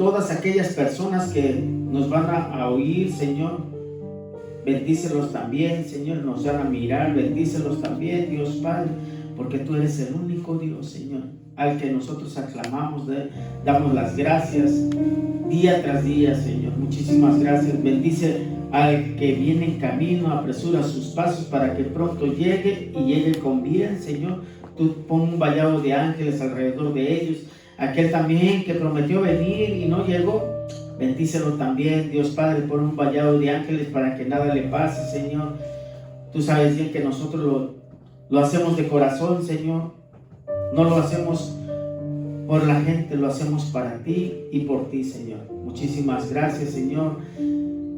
todas aquellas personas que nos van a oír, Señor. Bendícelos también, Señor, nos van a mirar, bendícelos también, Dios Padre, porque tú eres el único Dios, Señor, al que nosotros aclamamos, damos las gracias día tras día, Señor. Muchísimas gracias. Bendice al que viene en camino, apresura sus pasos para que pronto llegue y llegue con bien, Señor. Tú pon un vallado de ángeles alrededor de ellos. Aquel también que prometió venir y no llegó, bendícelo también, Dios Padre, por un vallado de ángeles para que nada le pase, Señor. Tú sabes bien que nosotros lo hacemos de corazón, Señor. No lo hacemos por la gente, lo hacemos para ti y por ti, Señor. Muchísimas gracias, Señor.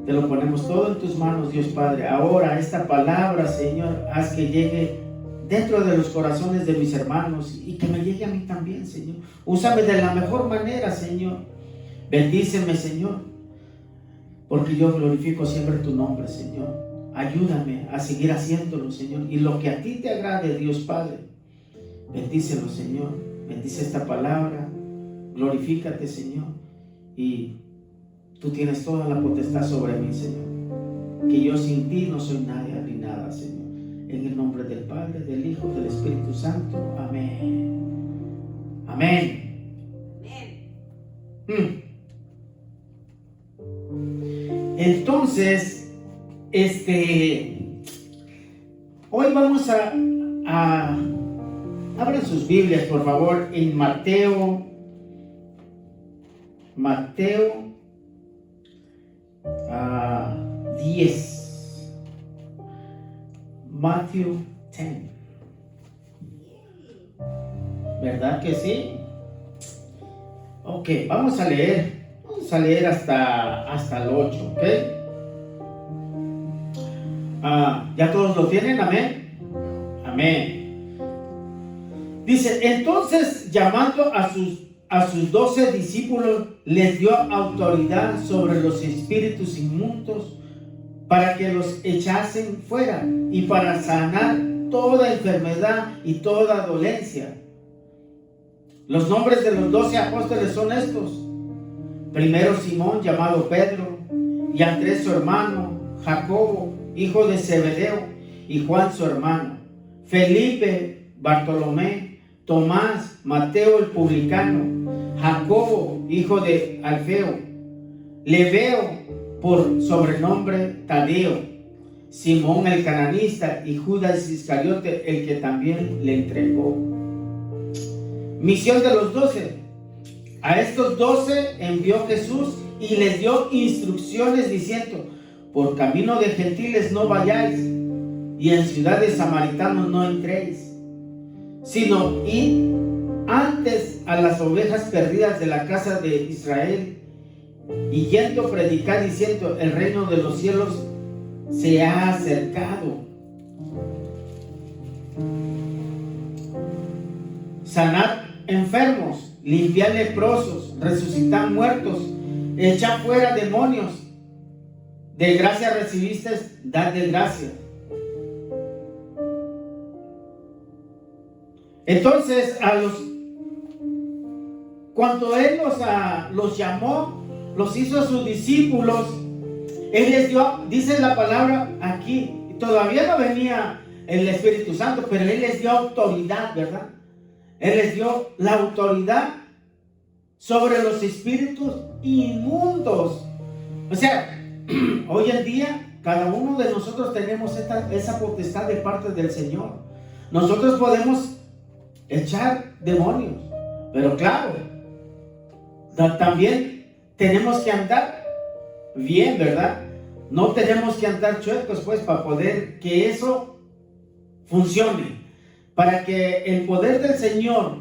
Te lo ponemos todo en tus manos, Dios Padre. Ahora esta palabra, Señor, haz que llegue dentro de los corazones de mis hermanos y que me llegue a mí también, Señor. Úsame de la mejor manera, Señor. Bendíceme, Señor, porque yo glorifico siempre tu nombre, Señor. Ayúdame a seguir haciéndolo, Señor, y lo que a ti te agrade, Dios Padre. Bendícelo, Señor. Bendice esta palabra. Glorifícate, Señor, y tú tienes toda la potestad sobre mí, Señor. Que yo sin ti no soy nadie ni nada, Señor. En el nombre del Padre, del Hijo, del Espíritu Santo. Amén. Amén. Entonces, hoy vamos a abran sus Biblias, por favor, en Mateo 10. Matthew 10. ¿Verdad que sí? Ok, vamos a leer hasta el 8, ¿ok? ¿Ya todos lo tienen? Amén. Amén. Dice, entonces llamando a sus 12 discípulos, les dio autoridad sobre los espíritus inmundos para que los echasen fuera y para sanar toda enfermedad y toda dolencia. Los nombres de los 12 apóstoles son estos: primero Simón, llamado Pedro, y Andrés su hermano, Jacobo, hijo de Zebedeo, y Juan su hermano, Felipe, Bartolomé, Tomás, Mateo el publicano, Jacobo, hijo de Alfeo, Lebeo, por sobrenombre Tadeo, Simón el cananista y Judas Iscariote, el que también le entregó. Misión de los 12. A estos 12 envió Jesús y les dio instrucciones diciendo: por camino de gentiles no vayáis, y en ciudades samaritanos no entréis, sino id antes a las ovejas perdidas de la casa de Israel, y yendo a predicar diciendo: el reino de los cielos se ha acercado. Sanad enfermos, limpiad leprosos, resucitad muertos, echad fuera demonios. De gracia recibiste, dad de gracia. Entonces cuando Él los llamó, los hizo sus discípulos, Él les dio, dice la palabra aquí, todavía no venía el Espíritu Santo, pero Él les dio autoridad, ¿verdad? Él les dio la autoridad sobre los espíritus inmundos. O sea, hoy en día cada uno de nosotros tenemos esa potestad de parte del Señor. Nosotros podemos echar demonios, pero claro, también tenemos que andar bien, ¿verdad? No tenemos que andar chuecos, pues, para poder que eso funcione, para que el poder del Señor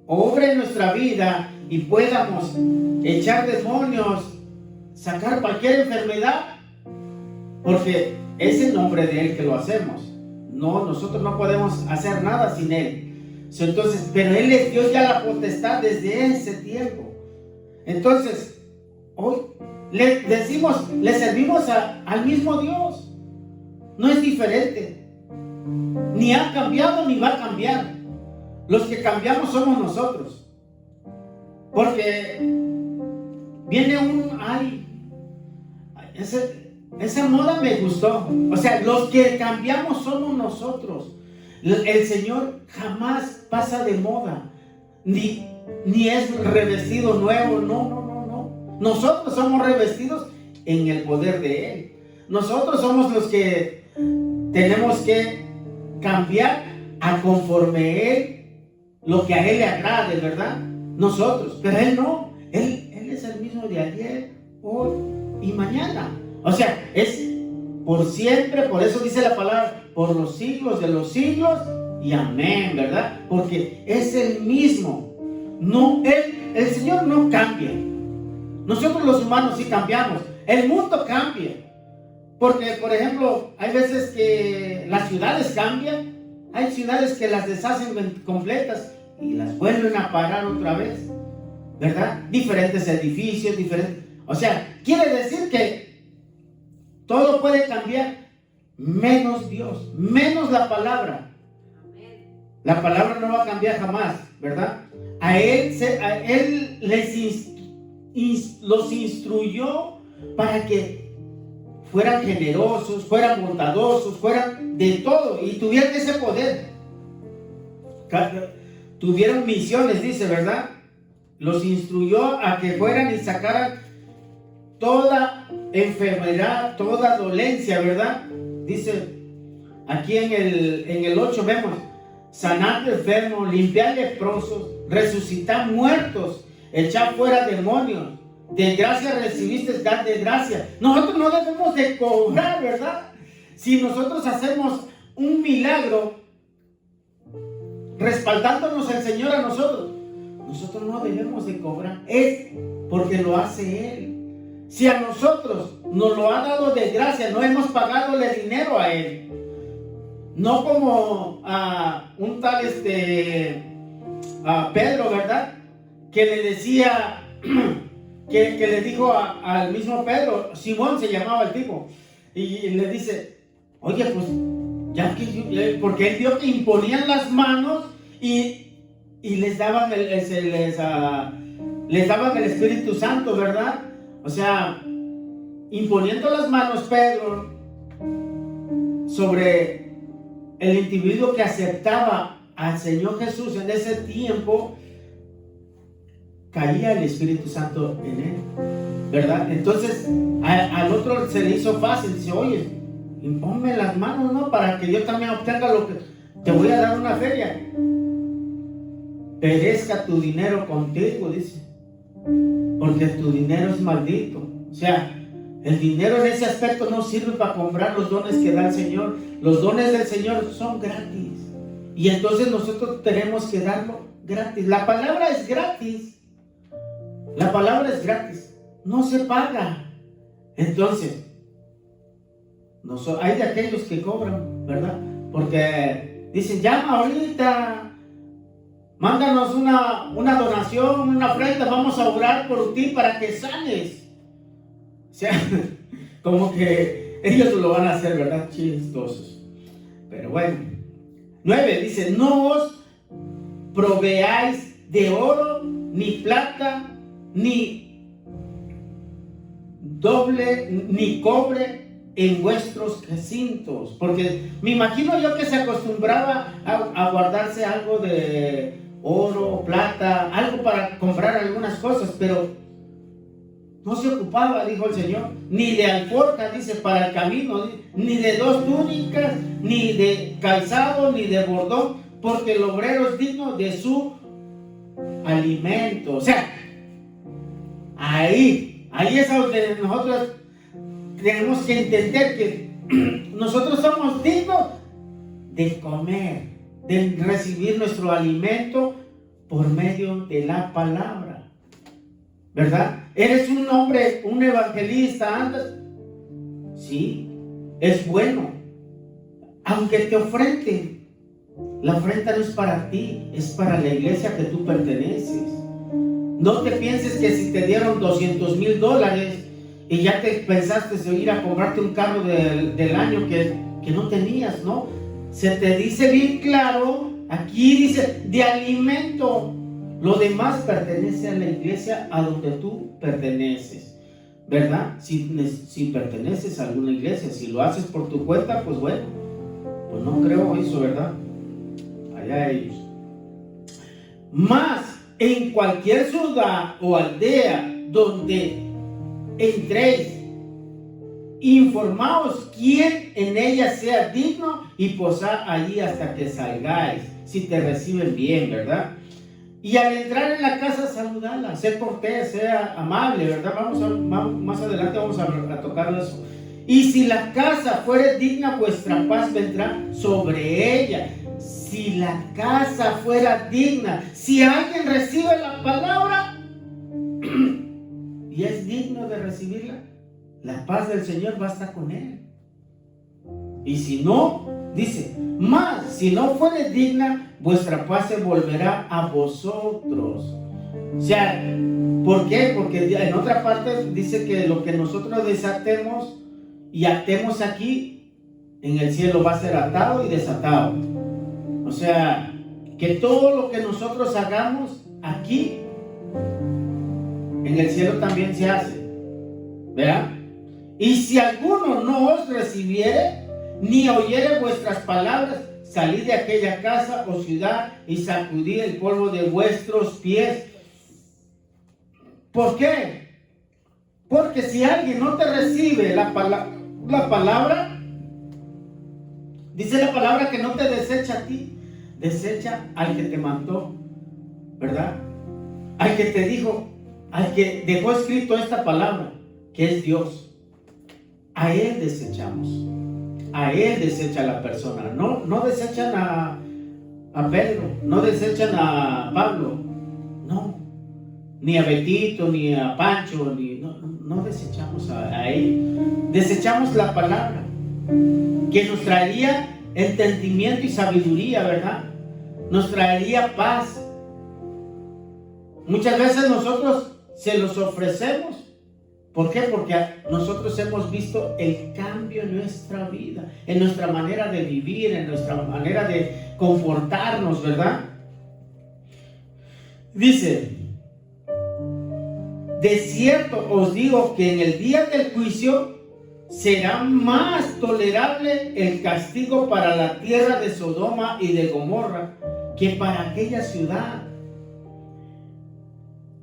obre en nuestra vida y podamos echar demonios, sacar cualquier enfermedad, porque es en nombre de Él que lo hacemos. No, nosotros no podemos hacer nada sin Él. Entonces, pero Él les dio ya la potestad desde ese tiempo. Entonces, hoy le servimos al mismo Dios. No es diferente. Ni ha cambiado ni va a cambiar. Los que cambiamos somos nosotros. Porque viene esa moda me gustó. O sea, los que cambiamos somos nosotros. El Señor jamás pasa de moda, ni es revestido nuevo, no. Nosotros somos revestidos en el poder de Él. Nosotros somos los que tenemos que cambiar a conforme Él, lo que a Él le agrade, ¿verdad? Nosotros, pero Él no. Él es el mismo de ayer, hoy y mañana. O sea, es por siempre. Por eso dice la palabra, por los siglos de los siglos y amén, ¿verdad? Porque es el mismo. No, el Señor no cambia. Nosotros los humanos sí cambiamos. El mundo cambia. Porque, por ejemplo, hay veces que las ciudades cambian. Hay ciudades que las deshacen completas y las vuelven a parar otra vez, ¿verdad? Diferentes edificios, diferentes. O sea, quiere decir que todo puede cambiar, menos Dios, menos la palabra. La palabra no va a cambiar jamás, ¿verdad? A Él los instruyó para que fueran generosos, fueran bondadosos, fueran de todo y tuvieran ese poder. Tuvieron misiones, dice, ¿verdad? Los instruyó a que fueran y sacaran toda enfermedad, toda dolencia, ¿verdad? Dice, aquí en el 8 vemos, sanar enfermos, limpiar leprosos, resucitar muertos, echar fuera demonios. De gracia recibiste, dar de gracia. Nosotros no debemos de cobrar, ¿verdad? Si nosotros hacemos un milagro respaldándonos el Señor a nosotros no debemos de cobrar. Es porque lo hace Él. Si a nosotros nos lo ha dado de gracia, no hemos pagado el dinero a Él. No como a un tal a Pedro, ¿verdad? Que le decía, que le dijo al mismo Pedro, Simón se llamaba el tipo, y le dice, oye, pues, ya que porque él vio que imponían las manos y les daban les daban el Espíritu Santo, ¿verdad? O sea, imponiendo las manos Pedro sobre el individuo que aceptaba al Señor Jesús en ese tiempo, caía el Espíritu Santo en él, ¿verdad? Entonces al otro se le hizo fácil, dice, oye, impónme las manos, ¿no? Para que yo también obtenga lo que te voy a dar, una feria. Perezca tu dinero contigo, dice, porque tu dinero es maldito. O sea, el dinero en ese aspecto no sirve para comprar los dones que da el Señor. Los dones del Señor son gratis, y entonces nosotros tenemos que darlo gratis. La palabra es gratis. La palabra es gratis, no se paga. Entonces, hay de aquellos que cobran, ¿verdad? Porque dicen, llama ahorita, mándanos una donación, una ofrenda, vamos a orar por ti para que sanes. O sea, como que ellos lo van a hacer, ¿verdad? Chistosos. Pero bueno. 9 dice, no os proveáis de oro, ni plata, ni doble, ni cobre en vuestros recintos. Porque me imagino yo que se acostumbraba a guardarse algo de oro, plata, algo para comprar algunas cosas, pero no se ocupaba, dijo el Señor, ni de alforja, dice, para el camino, ni de 2 túnicas, ni de calzado, ni de bordón, porque el obrero es digno de su alimento. O sea, ahí es donde nosotros tenemos que entender que nosotros somos dignos de comer, de recibir nuestro alimento por medio de la palabra, ¿verdad? Eres un hombre, un evangelista, andas, sí, es bueno, aunque te ofrenden. La ofrenda no es para ti, es para la iglesia que tú perteneces. No te pienses que si te dieron $200,000 y ya te pensaste en ir a comprarte un carro del año que no tenías, ¿no? Se te dice bien claro, aquí dice, de alimento Lo demás pertenece a la iglesia a donde tú perteneces, ¿verdad? Si perteneces a alguna iglesia, si lo haces por tu cuenta, pues bueno, pues no creo eso, ¿verdad? Allá ellos. Más en cualquier ciudad o aldea donde entréis, informaos quién en ella sea digno y posad allí hasta que salgáis, si te reciben bien, ¿verdad? Y al entrar en la casa, saludala, sé cortés, sea amable, ¿verdad? Más adelante vamos a tocar eso. Y si la casa fuere digna, vuestra paz vendrá sobre ella. Si la casa fuera digna, si alguien recibe la palabra y es digno de recibirla, la paz del Señor va a estar con él. Y si no, dice, más si no fuere digna, vuestra paz se volverá a vosotros. O sea, ¿por qué? Porque en otra parte dice que lo que nosotros desatemos y atemos aquí, en el cielo va a ser atado y desatado. O sea, que todo lo que nosotros hagamos aquí, en el cielo también se hace, ¿verdad? Y si alguno no os recibiere, ni oyere vuestras palabras, salid de aquella casa o ciudad y sacudid el polvo de vuestros pies. ¿Por qué? Porque si alguien no te recibe la palabra, dice la palabra que no te desecha a ti, desecha al que te mandó, ¿verdad? Al que te dijo, al que dejó escrito esta palabra, que es Dios. A Él desechamos. A Él desecha la persona. No desechan a Pedro, no desechan a Pablo, no, ni a Betito, ni a Pancho, no desechamos a Él. Desechamos la palabra que nos traería entendimiento y sabiduría, ¿verdad? Nos traería paz. Muchas veces nosotros se los ofrecemos. ¿Por qué? Porque nosotros hemos visto el cambio en nuestra vida, en nuestra manera de vivir, en nuestra manera de comportarnos, ¿verdad? Dice, de cierto os digo que en el día del juicio será más tolerable el castigo para la tierra de Sodoma y de Gomorra que para aquella ciudad.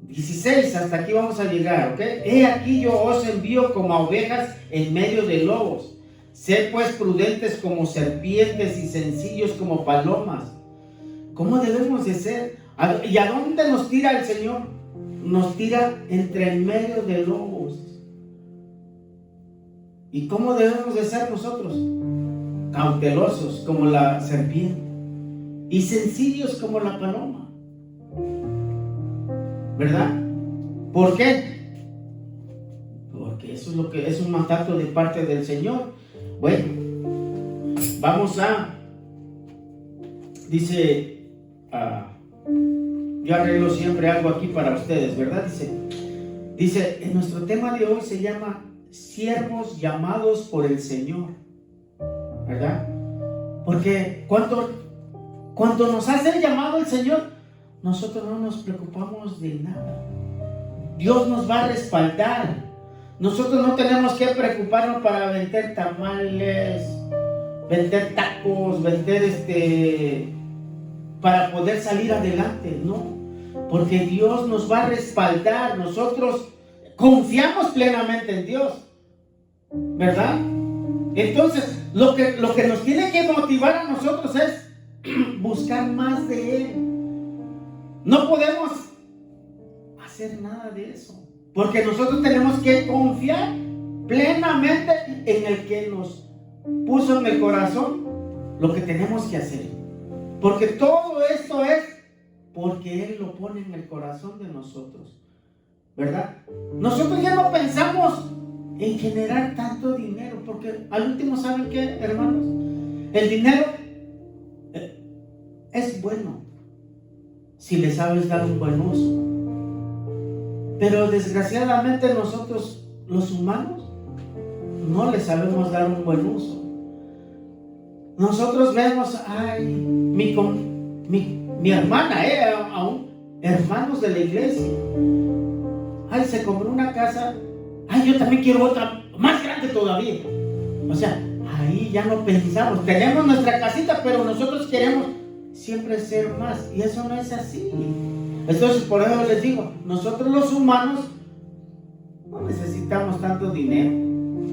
16, hasta aquí vamos a llegar, ¿ok? He aquí yo os envío como a ovejas en medio de lobos. Sed pues prudentes como serpientes y sencillos como palomas. ¿Cómo debemos de ser? ¿Y a dónde nos tira el Señor? Nos tira entre el medio de lobos. ¿Y cómo debemos de ser nosotros? Cautelosos como la serpiente y sencillos como la paloma. ¿Verdad? ¿Por qué? Porque eso es lo que es un mandato de parte del Señor. Bueno, vamos a, dice, yo arreglo siempre algo aquí para ustedes, ¿verdad? Dice, en nuestro tema de hoy se llama siervos llamados por el Señor, ¿verdad? Porque cuando nos hace el llamado el Señor, nosotros no nos preocupamos de nada. Dios nos va a respaldar. Nosotros no tenemos que preocuparnos para vender tamales, vender tacos, vender para poder salir adelante, no. Porque Dios nos va a respaldar. Nosotros confiamos plenamente en Dios, ¿verdad? Entonces, lo que nos tiene que motivar a nosotros es buscar más de Él. No podemos hacer nada de eso, porque nosotros tenemos que confiar plenamente en el que nos puso en el corazón lo que tenemos que hacer. Porque todo esto es porque Él lo pone en el corazón de nosotros, ¿verdad? Nosotros ya no pensamos en generar tanto dinero, porque al último, ¿saben qué, hermanos? El dinero es bueno si le sabes dar un buen uso, pero desgraciadamente nosotros los humanos no le sabemos dar un buen uso. Nosotros vemos, ay, mi hermana, aún hermanos de la iglesia. Ay, se compró una casa. Ay, yo también quiero otra más grande todavía. O sea, ahí ya no pensamos. Tenemos nuestra casita, pero nosotros queremos siempre ser más. Y eso no es así. Entonces, por eso les digo, nosotros los humanos no necesitamos tanto dinero.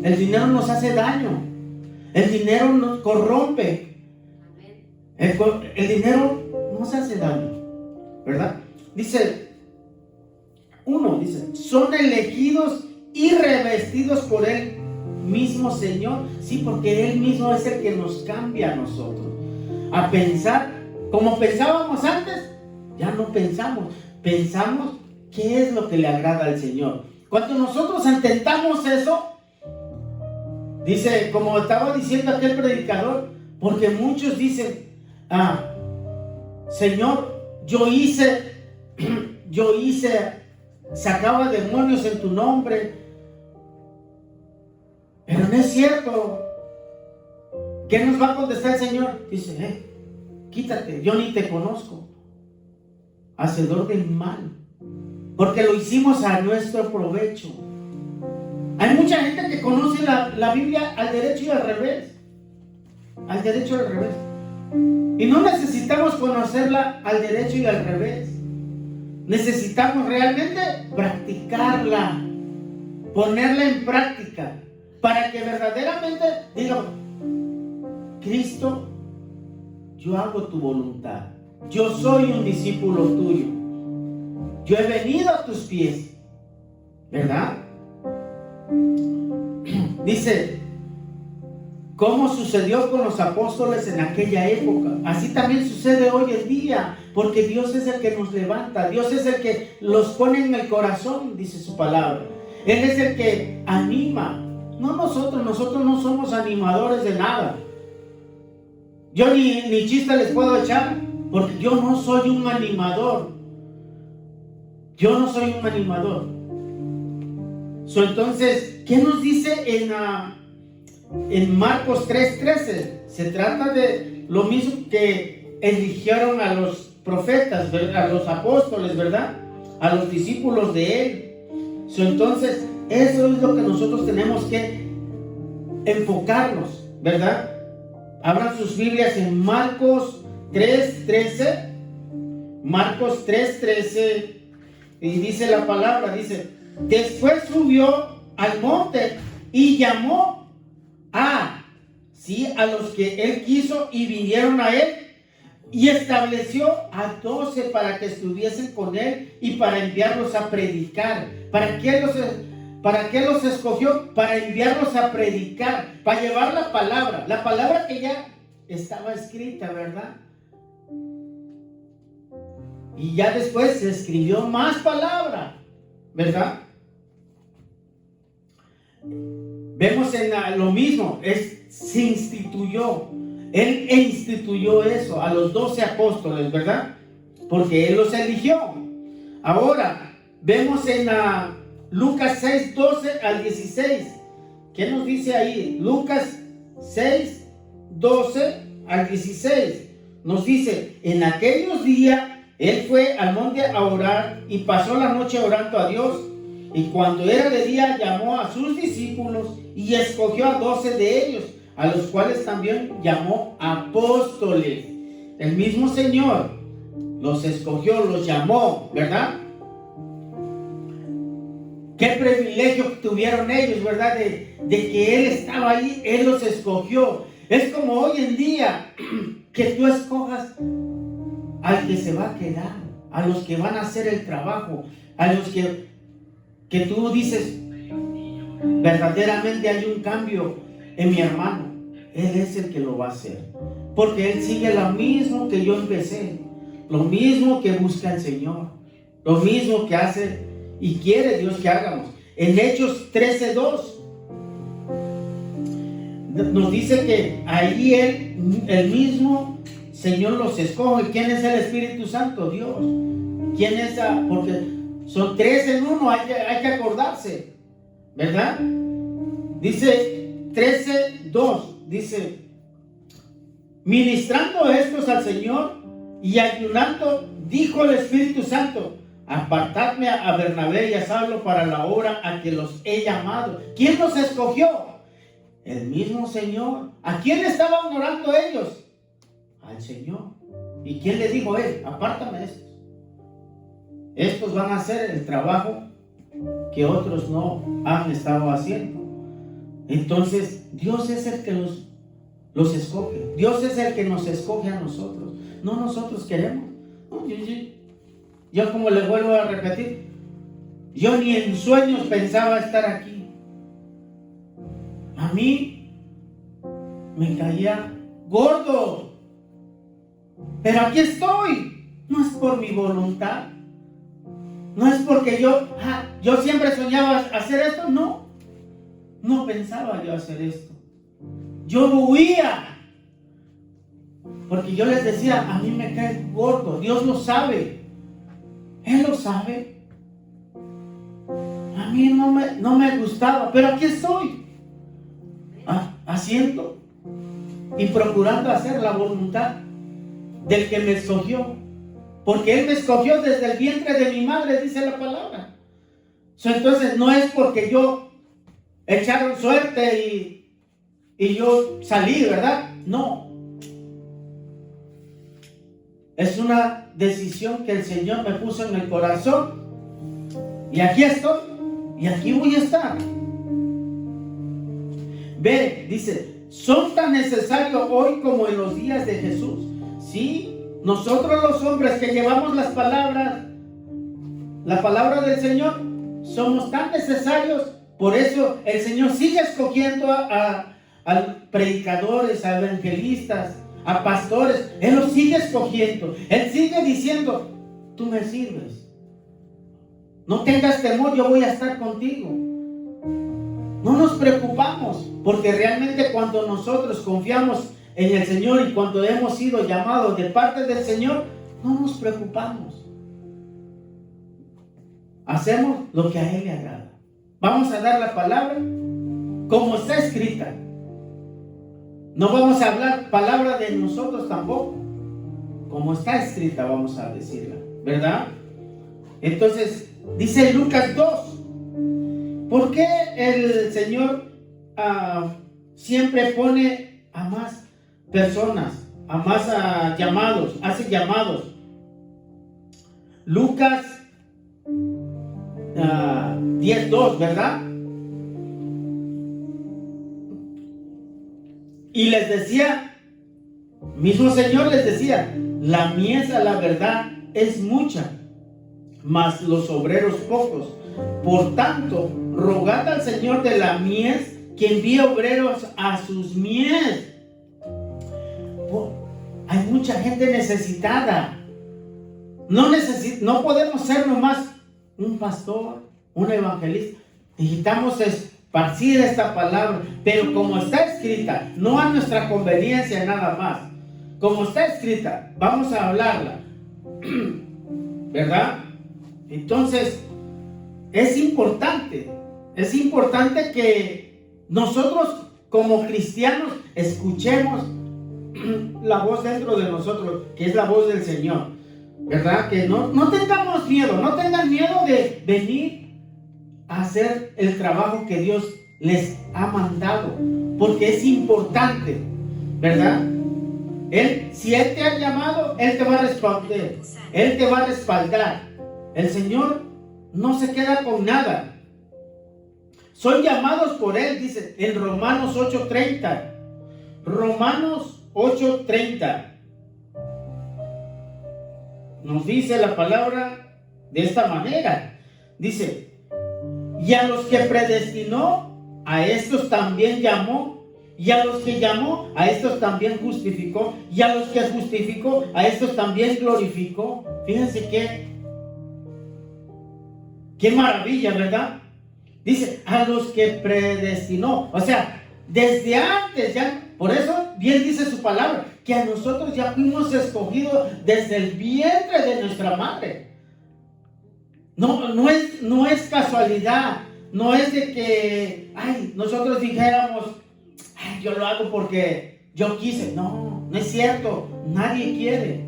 El dinero nos hace daño. El dinero nos corrompe. El dinero nos hace daño, ¿verdad? Dice, son elegidos y revestidos por Él mismo Señor. Sí, porque Él mismo es el que nos cambia a nosotros. A pensar como pensábamos antes, ya no pensamos. Pensamos qué es lo que le agrada al Señor. Cuando nosotros intentamos eso, dice, como estaba diciendo aquel predicador, porque muchos dicen, Señor, yo hice, sacaba demonios en tu nombre, pero no es cierto. ¿Qué nos va a contestar el Señor? Dice, quítate, yo ni te conozco, hacedor del mal, porque lo hicimos a nuestro provecho. Hay mucha gente que conoce la Biblia al derecho y al revés. Al derecho y al revés. Y no necesitamos conocerla al derecho y al revés. Necesitamos realmente practicarla, ponerla en práctica, para que verdaderamente digamos, Cristo, yo hago tu voluntad. Yo soy un discípulo tuyo. Yo he venido a tus pies. ¿Verdad? Dice, ¿cómo sucedió con los apóstoles en aquella época? Así también sucede hoy en día, porque Dios es el que nos levanta, Dios es el que los pone en el corazón, dice su palabra. Él es el que anima, no nosotros no somos animadores de nada. Yo ni chiste les puedo echar, porque yo no soy un animador. Yo no soy un animador. Entonces, ¿qué nos dice en Marcos 3:13? Se trata de lo mismo que eligieron a los profetas, a los apóstoles, ¿verdad? A los discípulos de Él. Entonces, eso es lo que nosotros tenemos que enfocarnos, ¿verdad? Abran sus Biblias en Marcos 3:13. Marcos 3:13. Y dice la palabra, dice, después subió al monte y llamó a los que él quiso y vinieron a él, y estableció a 12 para que estuviesen con él y para enviarlos a predicar. ¿Para qué los escogió? Para enviarlos a predicar, para llevar la palabra que ya estaba escrita, ¿verdad? Y ya después se escribió más palabra, ¿verdad? Vemos en lo mismo, se instituyó, Él instituyó eso a los 12 apóstoles, ¿verdad? Porque Él los eligió. Ahora, vemos en Lucas 6:12 al 16. ¿Qué nos dice ahí? Lucas 6:12 al 16. Nos dice, en aquellos días Él fue al monte a orar y pasó la noche orando a Dios. Y cuando era de día llamó a sus discípulos y escogió a 12 de ellos, a los cuales también llamó apóstoles. El mismo Señor los escogió, los llamó, ¿verdad? Qué privilegio tuvieron ellos, ¿verdad? De que Él estaba ahí, Él los escogió. Es como hoy en día que tú escojas al que se va a quedar, a los que van a hacer el trabajo, a los que tú dices, verdaderamente hay un cambio en mi hermano. Él es el que lo va a hacer, porque Él sigue lo mismo que yo empecé, lo mismo que busca el Señor, lo mismo que hace y quiere Dios que hagamos. En Hechos 13:2 nos dice que ahí el mismo Señor los escoge. ¿Quién es el Espíritu Santo? Dios. ¿Quién es? Porque son 3 en 1, hay que acordarse, ¿verdad? Dice 13:2, dice, ministrando estos al Señor y ayunando dijo el Espíritu Santo: apartadme a Bernabé y a Saulo para la obra a que los he llamado. ¿Quién los escogió? El mismo Señor. ¿A quién estaban orando ellos? Al Señor. ¿Y quién le dijo a él? Apártame de estos. Estos van a hacer el trabajo que otros no han estado haciendo. Entonces, Dios es el que los escoge. Dios es el que nos escoge a nosotros. No nosotros queremos. No, yo como les vuelvo a repetir, yo ni en sueños pensaba estar aquí. A mí me caía gordo, pero aquí estoy. No es por mi voluntad, no es porque yo siempre soñaba hacer esto. No pensaba yo hacer esto. Yo huía, porque yo les decía: a mí me cae gordo. Dios lo sabe, Él lo sabe. A mí no me gustaba, pero aquí estoy, haciendo y procurando hacer la voluntad del que me escogió, porque Él me escogió desde el vientre de mi madre, dice la palabra. Entonces no es porque yo echaron suerte y yo salí, ¿verdad? No. Es una decisión que el Señor me puso en el corazón, y aquí estoy, y aquí voy a estar. Ve, dice: son tan necesarios hoy como en los días de Jesús. Sí, nosotros los hombres que llevamos la palabra del Señor, somos tan necesarios. Por eso el Señor sigue escogiendo a predicadores, a evangelistas, a pastores. Él los sigue escogiendo. Él sigue diciendo: tú me sirves, no tengas temor, yo voy a estar contigo. No nos preocupamos, porque realmente cuando nosotros confiamos en el Señor y cuando hemos sido llamados de parte del Señor, no nos preocupamos. Hacemos lo que a Él le agrada. Vamos a dar la palabra como está escrita. No vamos a hablar palabra de nosotros tampoco. Como está escrita vamos a decirla, ¿verdad? Entonces, dice Lucas 2. ¿Por qué el Señor siempre pone a más personas, a más llamados, hace llamados? Lucas 10:2, ¿verdad? Y les decía, mismo Señor les decía: la mies a la verdad es mucha, mas los obreros pocos. Por tanto, rogad al Señor de la mies que envíe obreros a sus mies. Hay mucha gente necesitada. No podemos ser nomás un pastor, un evangelista. Necesitamos esparcir esta palabra, pero como está escrita, no a nuestra conveniencia nada más. Como está escrita, vamos a hablarla, ¿verdad? Entonces, es importante que nosotros como cristianos escuchemos la voz dentro de nosotros, que es la voz del Señor, ¿verdad? Que no tengamos miedo, no tengan miedo de venir a hacer el trabajo que Dios les ha mandado, porque es importante, ¿verdad? Si Él te ha llamado, Él te va a responder, Él te va a respaldar. El Señor no se queda con nada. Son llamados por Él, dice en Romanos 8:30. Romanos 8:30. Nos dice la palabra de esta manera. Dice: y a los que predestinó, a estos también llamó. Y a los que llamó, a estos también justificó. Y a los que justificó, a estos también glorificó. Fíjense qué maravilla, ¿verdad? Dice: a los que predestinó. O sea, desde antes ya. Por eso bien dice su palabra, que a nosotros ya fuimos escogidos desde el vientre de nuestra madre. No es casualidad. No es de que nosotros dijéramos: yo lo hago porque yo quise. No es cierto. Nadie quiere.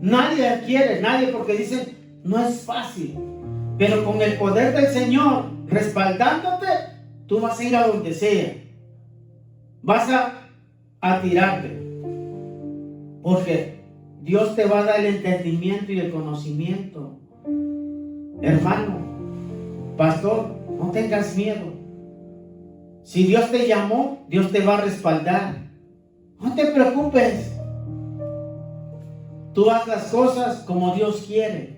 Nadie quiere, nadie, porque dicen, no es fácil. Pero con el poder del Señor respaldándote, tú vas a ir a donde sea. Vas a tirarte. Porque Dios te va a dar el entendimiento y el conocimiento. Hermano, pastor, no tengas miedo. Si Dios te llamó, Dios te va a respaldar. No te preocupes. Tú haz las cosas como Dios quiere.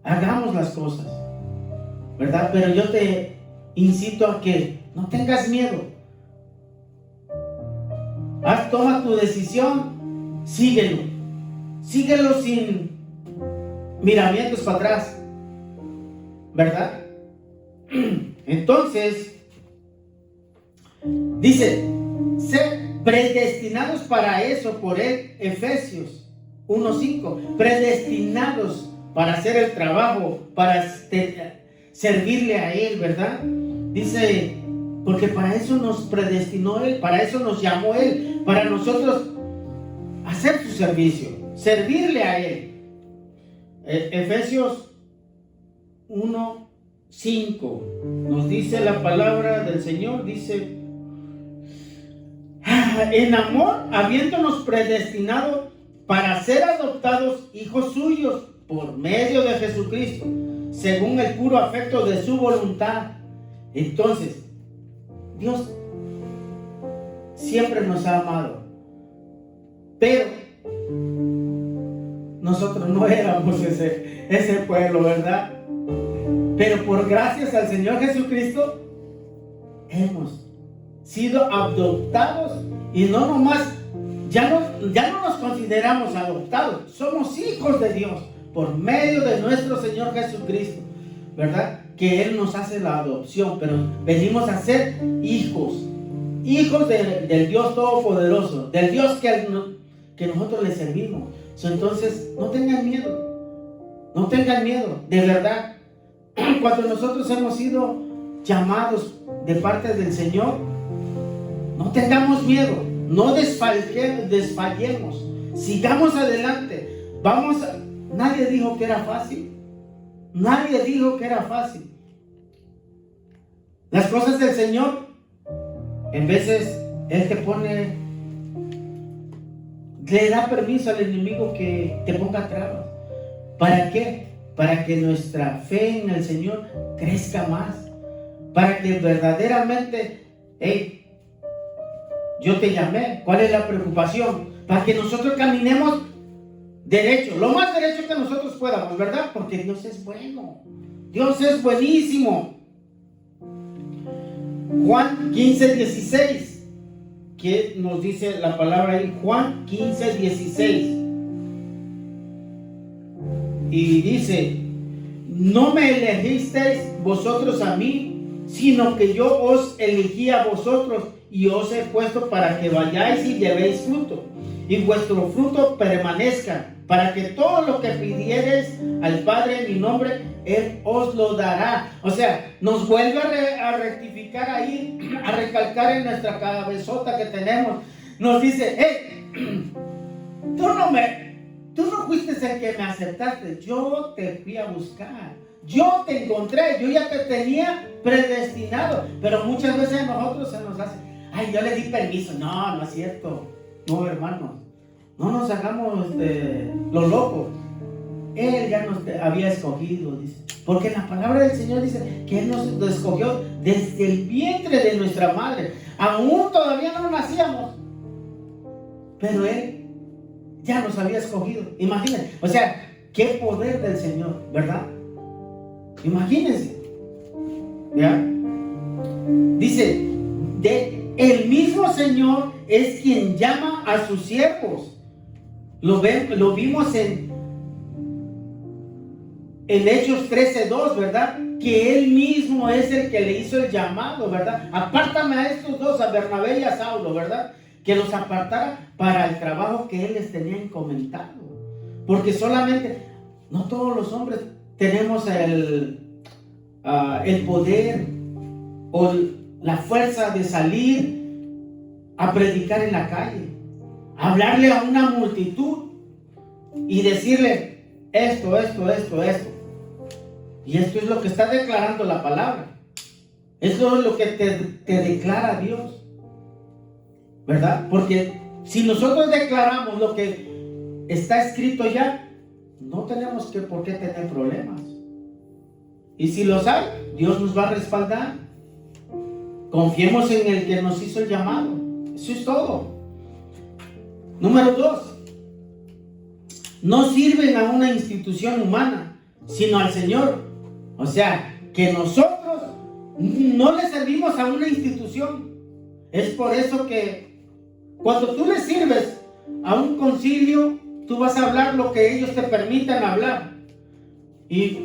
Hagamos las cosas, ¿verdad? Pero yo te incito a que no tengas miedo. Toma tu decisión, síguelo. Síguelo sin miramientos para atrás, ¿verdad? Entonces, dice, ser predestinados para eso por él, Efesios 1:5, predestinados para hacer el trabajo, para servirle a él, ¿verdad? Dice, porque para eso nos predestinó él, para eso nos llamó él, para nosotros hacer su servicio, servirle a él. Efesios 1:5 nos dice la palabra del Señor, dice, en amor, habiéndonos predestinado para ser adoptados hijos suyos por medio de Jesucristo, según el puro afecto de su voluntad. Entonces, Dios siempre nos ha amado, pero nosotros no éramos ese pueblo, ¿verdad? Pero por gracias al Señor Jesucristo hemos sido adoptados, y no nomás, ya no nos consideramos adoptados, somos hijos de Dios por medio de nuestro Señor Jesucristo, ¿verdad? Que Él nos hace la adopción, pero venimos a ser hijos del Dios Todopoderoso, del Dios que nosotros le servimos. Entonces, no tengan miedo, de verdad. Cuando nosotros hemos sido llamados de parte del Señor, no tengamos miedo, no desfallemos, sigamos adelante. Nadie dijo que era fácil. Nadie dijo que era fácil. Las cosas del Señor, en veces Él le da permiso al enemigo que te ponga trabas. ¿Para qué? Para que nuestra fe en el Señor crezca más. Para que verdaderamente, yo te llamé. ¿Cuál es la preocupación? Para que nosotros caminemos derecho, lo más derecho que nosotros podamos, ¿verdad? Porque Dios es bueno. Dios es buenísimo. Juan 15:16. ¿Qué nos dice la palabra ahí? Juan 15:16. Y dice, no me elegisteis vosotros a mí, sino que yo os elegí a vosotros y os he puesto para que vayáis y llevéis fruto, y vuestro fruto permanezca, para que todo lo que pidiereis al Padre en mi nombre, Él os lo dará. O sea, nos vuelve a rectificar ahí, a recalcar en nuestra cabezota que tenemos. Nos dice, tú no fuiste el que me aceptaste, yo te fui a buscar, yo te encontré, yo ya te tenía predestinado. Pero muchas veces a nosotros se nos hace, yo le di permiso. No es cierto. No, hermanos, no nos hagamos los locos. Él ya nos había escogido, dice. Porque la palabra del Señor dice que Él nos escogió desde el vientre de nuestra madre. Aún todavía no nacíamos, pero Él ya nos había escogido. Imagínense, o sea, qué poder del Señor, ¿verdad? Imagínense, ¿ya? Dice, el mismo Señor es quien llama a sus siervos. Lo vimos en Hechos 13:2, ¿verdad? Que Él mismo es el que le hizo el llamado, ¿verdad? Apártame a estos dos, a Bernabé y a Saulo, ¿verdad? Que los apartara para el trabajo que Él les tenía encomendado. Porque solamente, no todos los hombres tenemos el poder o la fuerza de salir a predicar en la calle, a hablarle a una multitud y decirle esto. Y esto es lo que está declarando la palabra. Eso es lo que te declara Dios, ¿verdad? Porque si nosotros declaramos lo que está escrito ya, no tenemos por qué tener problemas. Y si los hay, Dios nos va a respaldar. Confiemos en el que nos hizo el llamado. Eso es todo. Número 2. No sirven a una institución humana, sino al Señor. O sea, que nosotros no le servimos a una institución. Es por eso que cuando tú le sirves a un concilio, tú vas a hablar lo que ellos te permitan hablar. Y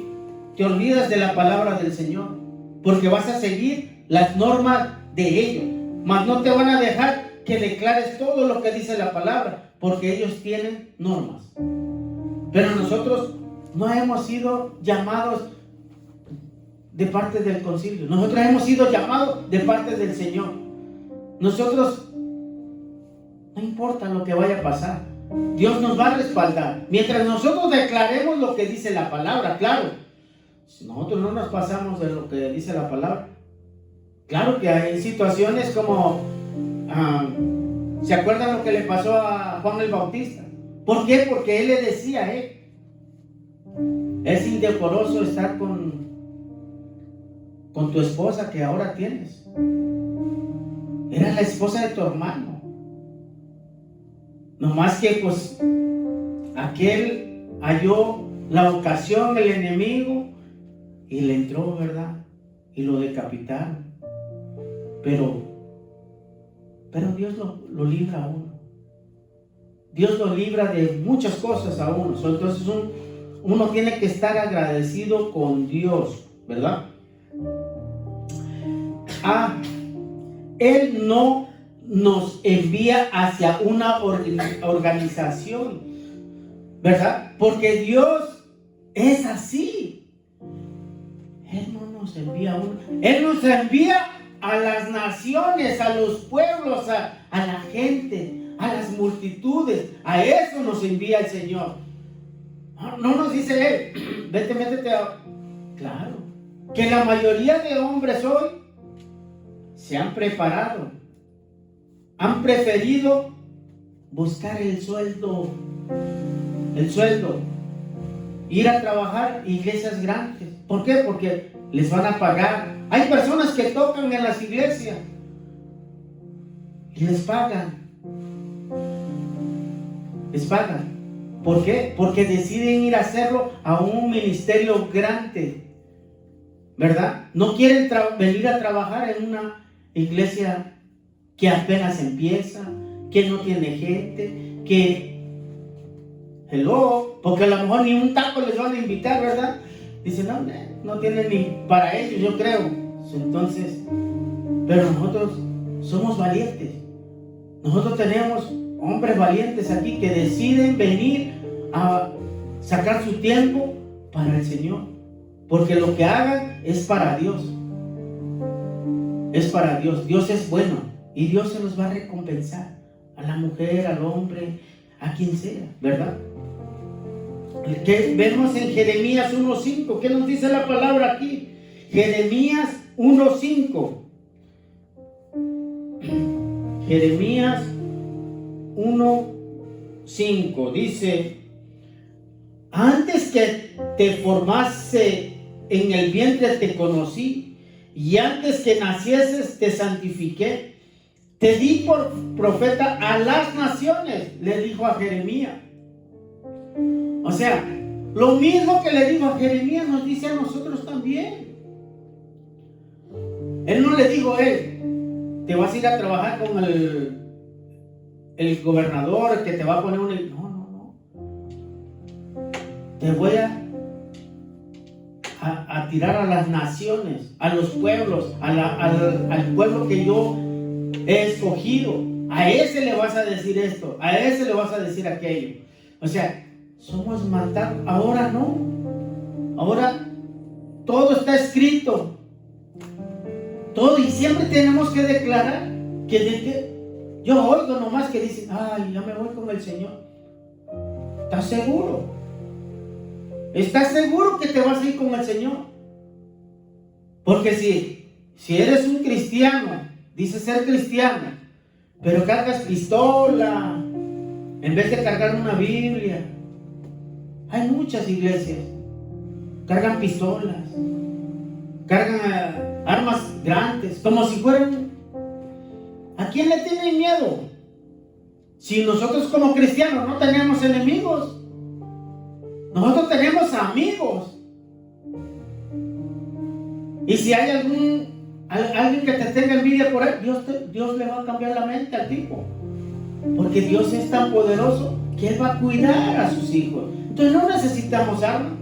te olvidas de la palabra del Señor, porque vas a seguir las normas de ellos. Mas no te van a dejar que declares todo lo que dice la palabra, porque ellos tienen normas. Pero nosotros no hemos sido llamados de parte del concilio. Nosotros hemos sido llamados de parte del Señor. Nosotros, no importa lo que vaya a pasar, Dios nos va a respaldar. Mientras nosotros declaremos lo que dice la palabra, claro. Si nosotros no nos pasamos de lo que dice la palabra, claro que hay situaciones como, ¿se acuerdan lo que le pasó a Juan el Bautista? ¿Por qué? Porque él le decía, es indecoroso estar con tu esposa que ahora tienes. Era la esposa de tu hermano. No más que pues aquel halló la ocasión, el enemigo, y le entró, ¿verdad? Y lo decapitaron. Pero Dios lo libra a uno. Dios lo libra de muchas cosas a uno. Entonces uno tiene que estar agradecido con Dios, ¿verdad? Él no nos envía hacia una organización, ¿verdad? Porque Dios es así. Él no nos envía a una. Él nos envía a las naciones, a los pueblos, a la gente, a las multitudes. A eso nos envía el Señor. No nos dice Él, métete a... Claro, que la mayoría de hombres hoy se han preparado, han preferido buscar el sueldo, ir a trabajar en iglesias grandes. ¿Por qué? Porque les van a pagar. Hay personas que tocan en las iglesias y les pagan. ¿Por qué? Porque deciden ir a hacerlo a un ministerio grande, ¿verdad? No quieren venir a trabajar en una iglesia que apenas empieza, que no tiene gente, porque a lo mejor ni un taco les van a invitar, ¿verdad? Dicen, no tienen ni para ellos, yo creo. Entonces, pero nosotros somos valientes. Nosotros tenemos hombres valientes aquí que deciden venir a sacar su tiempo para el Señor, porque lo que hagan es para Dios. Es para Dios. Dios es bueno y Dios se los va a recompensar, a la mujer, al hombre, a quien sea, ¿verdad? Que vemos en Jeremías 1:5. ¿Qué nos dice la palabra aquí? Jeremías 1:5. Jeremías 1:5 dice: antes que te formase en el vientre te conocí, y antes que nacieses te santifiqué, te di por profeta a las naciones, le dijo a Jeremías. O sea, lo mismo que le dijo a Jeremías nos dice a nosotros también. Él no le dijo, te vas a ir a trabajar con el gobernador que te va a poner un... No. Te voy a tirar a las naciones, a los pueblos, al pueblo que yo he escogido. A ese le vas a decir esto, a ese le vas a decir aquello. O sea, somos mandados. Ahora no. Ahora todo está escrito. Todo, y siempre tenemos que declarar yo oigo nomás que dicen, ya me voy con el Señor. ¿Estás seguro? ¿Estás seguro que te vas a ir con el Señor? Porque si eres un cristiano, dices ser cristiano, pero cargas pistola en vez de cargar una Biblia. Hay muchas iglesias, cargan pistolas, cargan armas grandes, como si fueran... ¿A quién le tienen miedo? Si nosotros como cristianos no tenemos enemigos, nosotros tenemos amigos. Y si hay alguien que te tenga envidia por él, Dios le va a cambiar la mente al tipo. Porque Dios es tan poderoso que Él va a cuidar a sus hijos. Entonces no necesitamos armas.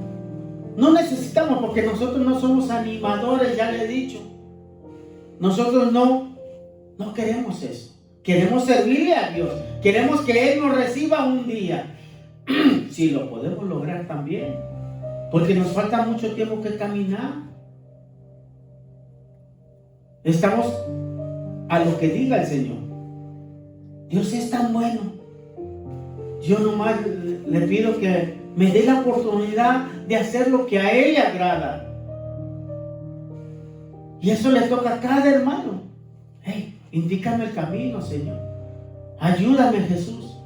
No necesitamos, porque nosotros no somos animadores, ya le he dicho. Nosotros no queremos eso. Queremos servirle a Dios. Queremos que Él nos reciba un día. Si lo podemos lograr también. Porque nos falta mucho tiempo que caminar. Estamos a lo que diga el Señor. Dios es tan bueno. Yo nomás le pido que me dé la oportunidad de hacer lo que a Él le agrada. Y eso le toca a cada hermano. Hey, indícame el camino, Señor. Ayúdame, Jesús.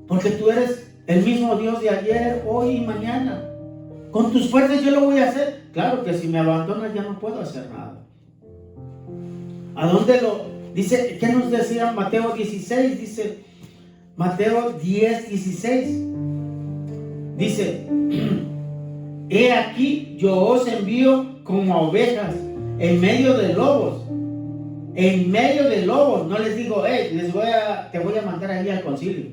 Porque tú eres el mismo Dios de ayer, hoy y mañana. Con tus fuerzas yo lo voy a hacer. Claro que si me abandonas ya no puedo hacer nada. ¿A dónde lo dice? ¿Qué nos decía Mateo 16? Dice Mateo 10, 16. Dice: he aquí yo os envío como a ovejas en medio de lobos. En medio de lobos. No les digo, te voy a mandar ahí al concilio.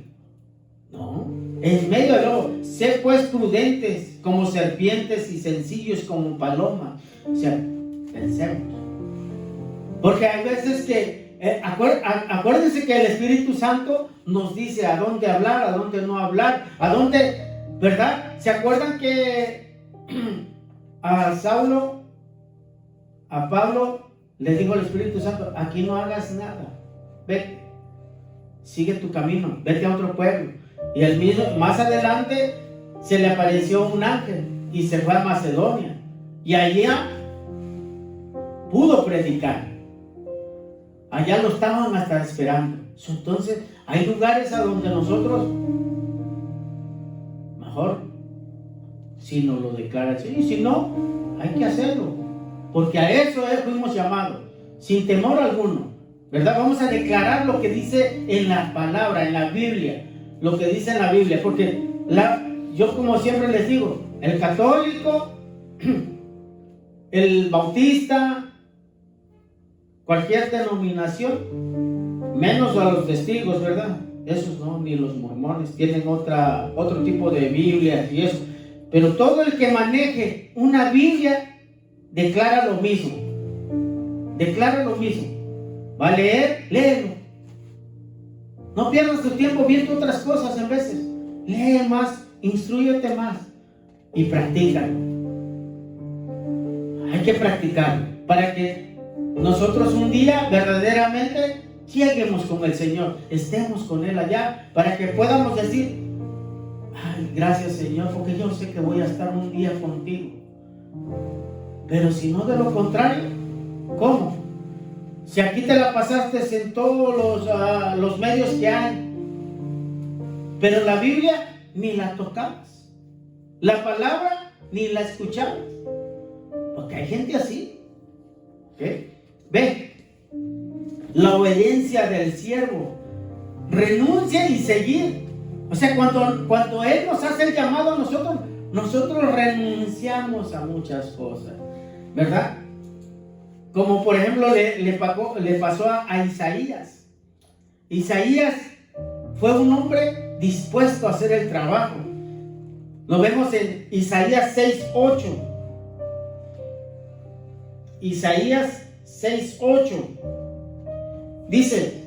No. En medio de lobos. Sé pues prudentes como serpientes y sencillos como palomas. O sea, pensemos. Porque hay veces que, acuérdense que el Espíritu Santo nos dice a dónde hablar, a dónde no hablar, a dónde, ¿verdad? ¿Se acuerdan que a Pablo le dijo el Espíritu Santo: aquí no hagas nada, vete, sigue tu camino, vete a otro pueblo? Y el mismo, más adelante, se le apareció un ángel y se fue a Macedonia. Y allá pudo predicar. Allá lo estaban hasta esperando. Entonces, hay lugares a donde nosotros, mejor, si nos lo declara así, y si no, hay que hacerlo. Porque a eso fuimos llamados, sin temor alguno, ¿verdad? Vamos a declarar lo que dice en la palabra, en la Biblia, lo que dice en la Biblia. Porque yo, como siempre les digo, el católico, el bautista, cualquier denominación, menos a los testigos, ¿verdad? Esos no, ni los mormones, tienen otro tipo de Biblia y eso. Pero todo el que maneje una Biblia declara lo mismo. Declara lo mismo. ¿Va a leer? Léelo. No pierdas tu tiempo viendo otras cosas en veces. Lee más, instrúyete más y practícalo. Hay que practicarlo para que nosotros un día verdaderamente lleguemos con el Señor, estemos con Él allá, para que podamos decir: ay, gracias, Señor, porque yo sé que voy a estar un día contigo. Pero si no, de lo contrario, ¿cómo? Si aquí te la pasaste en todos los medios que hay, pero la Biblia ni la tocabas, la palabra ni la escuchabas, porque hay gente así. ¿Okay? Ve, la obediencia del siervo, renuncia y seguir. O sea, cuando Él nos hace el llamado a nosotros renunciamos a muchas cosas, ¿verdad? Como por ejemplo le pasó a Isaías. Isaías fue un hombre dispuesto a hacer el trabajo. Lo vemos en Isaías 6:8. Isaías 6:8 dice: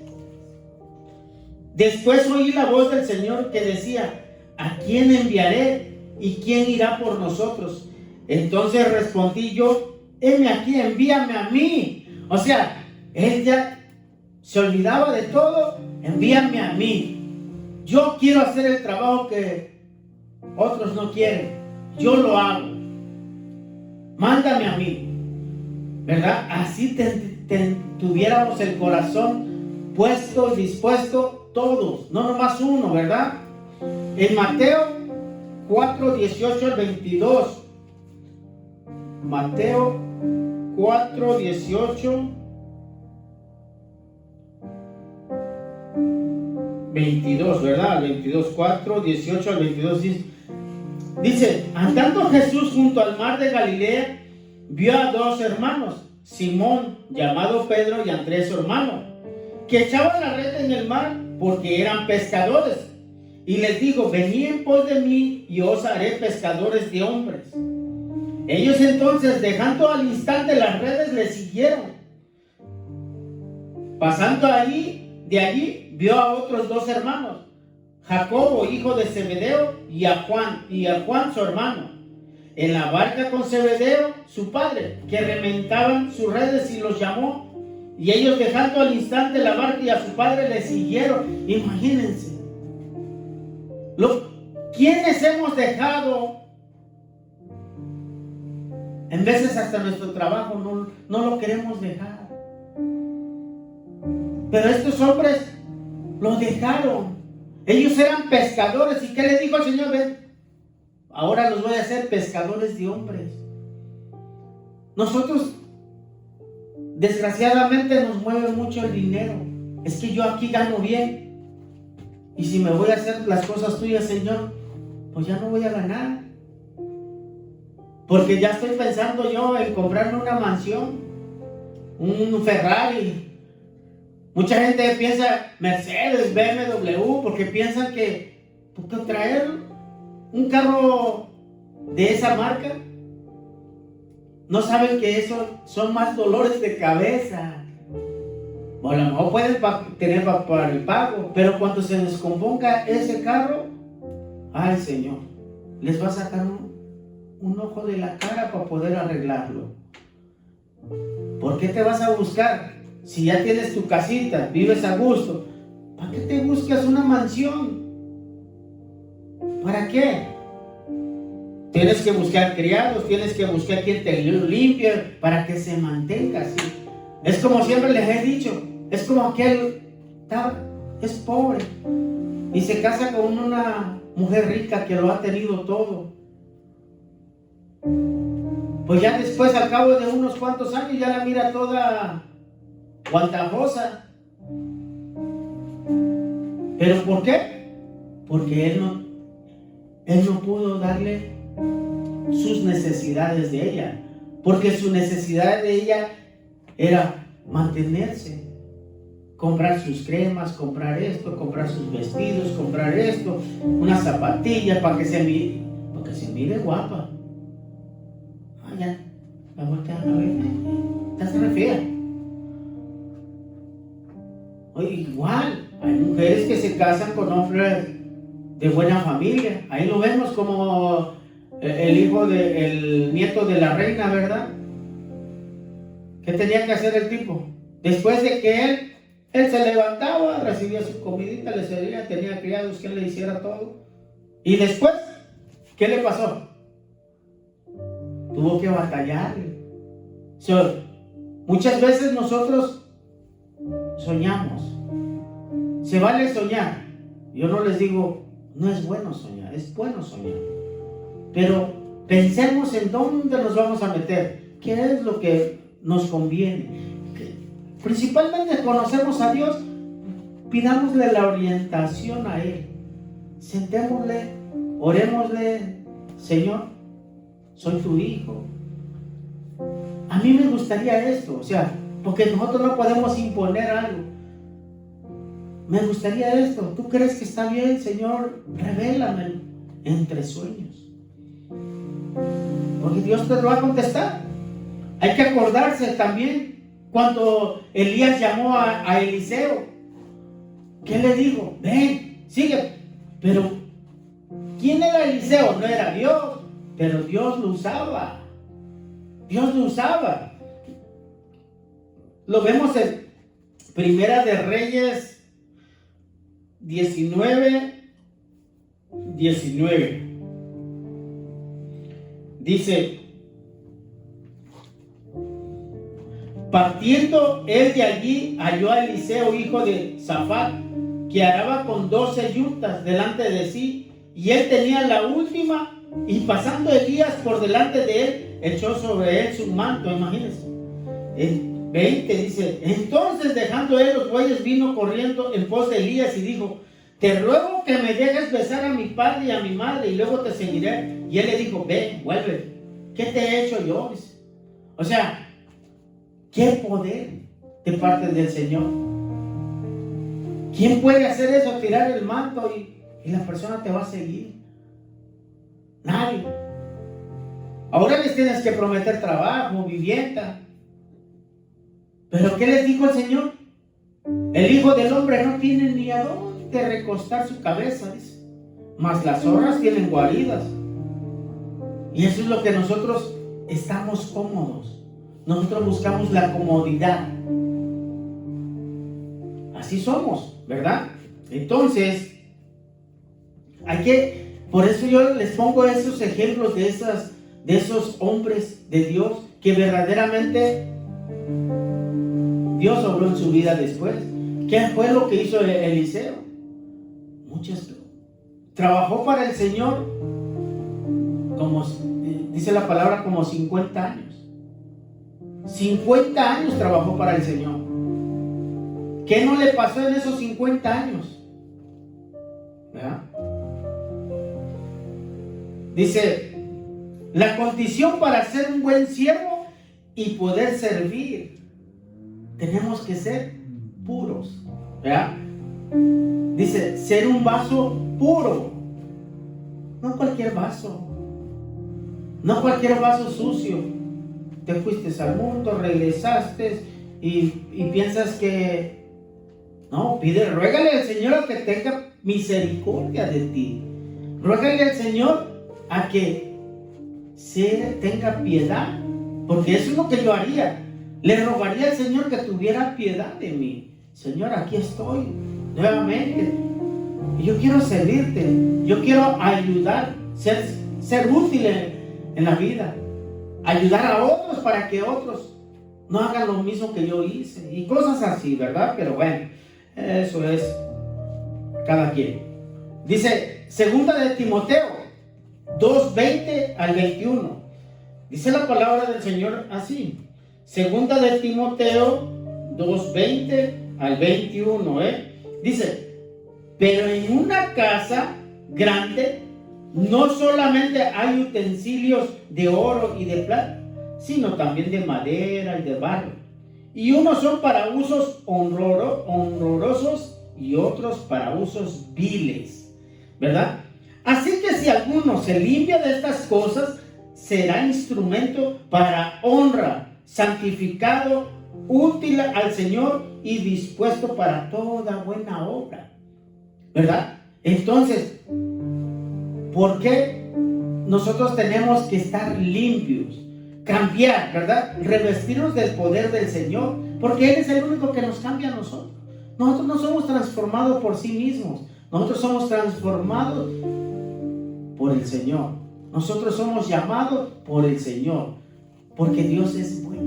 después oí la voz del Señor que decía: ¿a quién enviaré? ¿Y quién irá por nosotros? Entonces respondí yo: heme aquí, envíame a mí. O sea, él ya se olvidaba de todo. Envíame a mí. Yo quiero hacer el trabajo que otros no quieren, yo lo hago. Mándame a mí, ¿verdad? Así tuviéramos el corazón puesto, dispuesto, todos, no nomás uno, ¿verdad? En Mateo 4, 18 al 22. Mateo 4, 18, 22, ¿verdad? 22, 4, 18 al 22 dice, andando Jesús junto al mar de Galilea, vio a dos hermanos, Simón, llamado Pedro, y Andrés, su hermano, que echaban la red en el mar porque eran pescadores. Y les dijo, venid en pos de mí y os haré pescadores de hombres. Ellos entonces, dejando al instante las redes, le siguieron. Pasando de allí, vio a otros dos hermanos, Jacobo, hijo de Zebedeo, y a Juan su hermano, en la barca con Zebedeo, su padre, que rementaban sus redes, y los llamó. Y ellos, dejando al instante la barca y a su padre, le siguieron. Imagínense. ¿Quiénes hemos dejado? En veces hasta nuestro trabajo no lo queremos dejar. Pero estos hombres lo dejaron. Ellos eran pescadores. ¿Y qué le dijo el Señor? Ven, ahora los voy a hacer pescadores de hombres. Nosotros, desgraciadamente, nos mueve mucho el dinero. Es que yo aquí gano bien. Y si me voy a hacer las cosas tuyas, Señor, pues ya no voy a ganar. Porque ya estoy pensando yo en comprarme una mansión, un Ferrari. Mucha gente piensa Mercedes, BMW, porque piensan que traer un carro de esa marca, no saben que eso son más dolores de cabeza. O a lo mejor pueden tener para el pago, pero cuando se descomponga ese carro, ay Señor, les va a sacar un ojo de la cara para poder arreglarlo. ¿Por qué te vas a buscar? Si ya tienes tu casita, vives a gusto, ¿para qué te buscas una mansión? ¿Para qué? Tienes que buscar criados, tienes que buscar quien te limpie para que se mantenga así. Es como siempre les he dicho, es como aquel es pobre y se casa con una mujer rica que lo ha tenido todo. Pues ya después, al cabo de unos cuantos años, ya la mira toda guantajosa. ¿Pero por qué? Porque él no pudo darle sus necesidades de ella. Porque su necesidad de ella era mantenerse. Comprar sus cremas, comprar esto, comprar sus vestidos, comprar esto, unas zapatillas para que se mire guapa. Ah, ya, la voltea a ver, estás re fea. Oye, igual, hay mujeres que se casan con hombres de buena familia. Ahí lo vemos como el nieto de la reina, ¿verdad? ¿Qué tenía que hacer el tipo? Después de que él se levantaba, recibía su comidita, le servía, tenía criados que él le hiciera todo. Y después, ¿qué le pasó? Tuvo que batallar. Muchas veces nosotros soñamos. Se vale soñar. Yo no les digo, no es bueno soñar, es bueno soñar. Pero pensemos en dónde nos vamos a meter. ¿Qué es lo que nos conviene? Principalmente conocemos a Dios, pidámosle la orientación a Él. Sentémosle, orémosle, Señor, soy tu hijo. A mí me gustaría esto, porque nosotros no podemos imponer algo. Me gustaría esto. ¿Tú crees que está bien, Señor? Revélame entre sueños. Porque Dios te lo va a contestar. Hay que acordarse también cuando Elías llamó a Eliseo. ¿Qué le dijo? Ven, sigue. Pero ¿quién era Eliseo? No era Dios, pero Dios lo usaba. Dios lo usaba. Lo vemos en Primera de Reyes 19. Dice, partiendo él de allí, halló a Eliseo, hijo de Safat, que araba con 12 yuntas delante de sí, y él tenía la última, y pasando Elías por delante de él, echó sobre él su manto. Imagínense. El 20 dice, entonces dejando él los bueyes, vino corriendo en pos de Elías y dijo, te ruego que me dejes besar a mi padre y a mi madre, y luego te seguiré. Y él le dijo, ven, vuelve. ¿Qué te he hecho yo? Dice. O sea, ¿qué poder de parte del Señor? ¿Quién puede hacer eso? Tirar el manto y la persona te va a seguir. Nadie. Ahora les tienes que prometer trabajo, vivienda. ¿Pero qué les dijo el Señor? El Hijo del Hombre no tiene ni a dónde recostar su cabeza, dice. Mas las zorras tienen guaridas. Y eso es lo que nosotros estamos cómodos. Nosotros buscamos la comodidad. Así somos, ¿verdad? Entonces, por eso yo les pongo esos ejemplos de esos hombres de Dios que verdaderamente Dios obró en su vida después. ¿Qué fue lo que hizo Eliseo? Muchas. Trabajó para el Señor, como dice la palabra, como 50 años. 50 años trabajó para el Señor. ¿Qué no le pasó en esos 50 años? ¿Verdad? Dice, la condición para ser un buen siervo y poder servir, tenemos que ser puros, ¿verdad? Dice, ser un vaso puro, no cualquier vaso, no cualquier vaso sucio. Te fuiste al mundo, regresaste y piensas que no, ruégale al Señor a que tenga misericordia de ti. Ruégale al Señor a que tenga piedad, porque eso es lo que yo haría. Le rogaría al Señor que tuviera piedad de mí. Señor, aquí estoy nuevamente y yo quiero servirte, yo quiero ayudar, ser útil en la vida, ayudar a otros para que otros no hagan lo mismo que yo hice y cosas así, ¿verdad? Pero bueno, eso es cada quien. Dice segunda de Timoteo 2:20 al 21. Dice la palabra del Señor así. Segunda de Timoteo 2:20 al 21. Dice, pero en una casa grande no solamente hay utensilios de oro y de plata, sino también de madera y de barro. Y unos son para usos honrosos y otros para usos viles, ¿verdad? Así que si alguno se limpia de estas cosas, será instrumento para honra, santificado, útil al Señor y dispuesto para toda buena obra, ¿verdad? Entonces, ¿por qué nosotros tenemos que estar limpios? Cambiar, ¿verdad? Revestirnos del poder del Señor, porque Él es el único que nos cambia a nosotros. Nosotros no somos transformados por sí mismos, nosotros somos transformados por el Señor. Nosotros somos llamados por el Señor, porque Dios es bueno.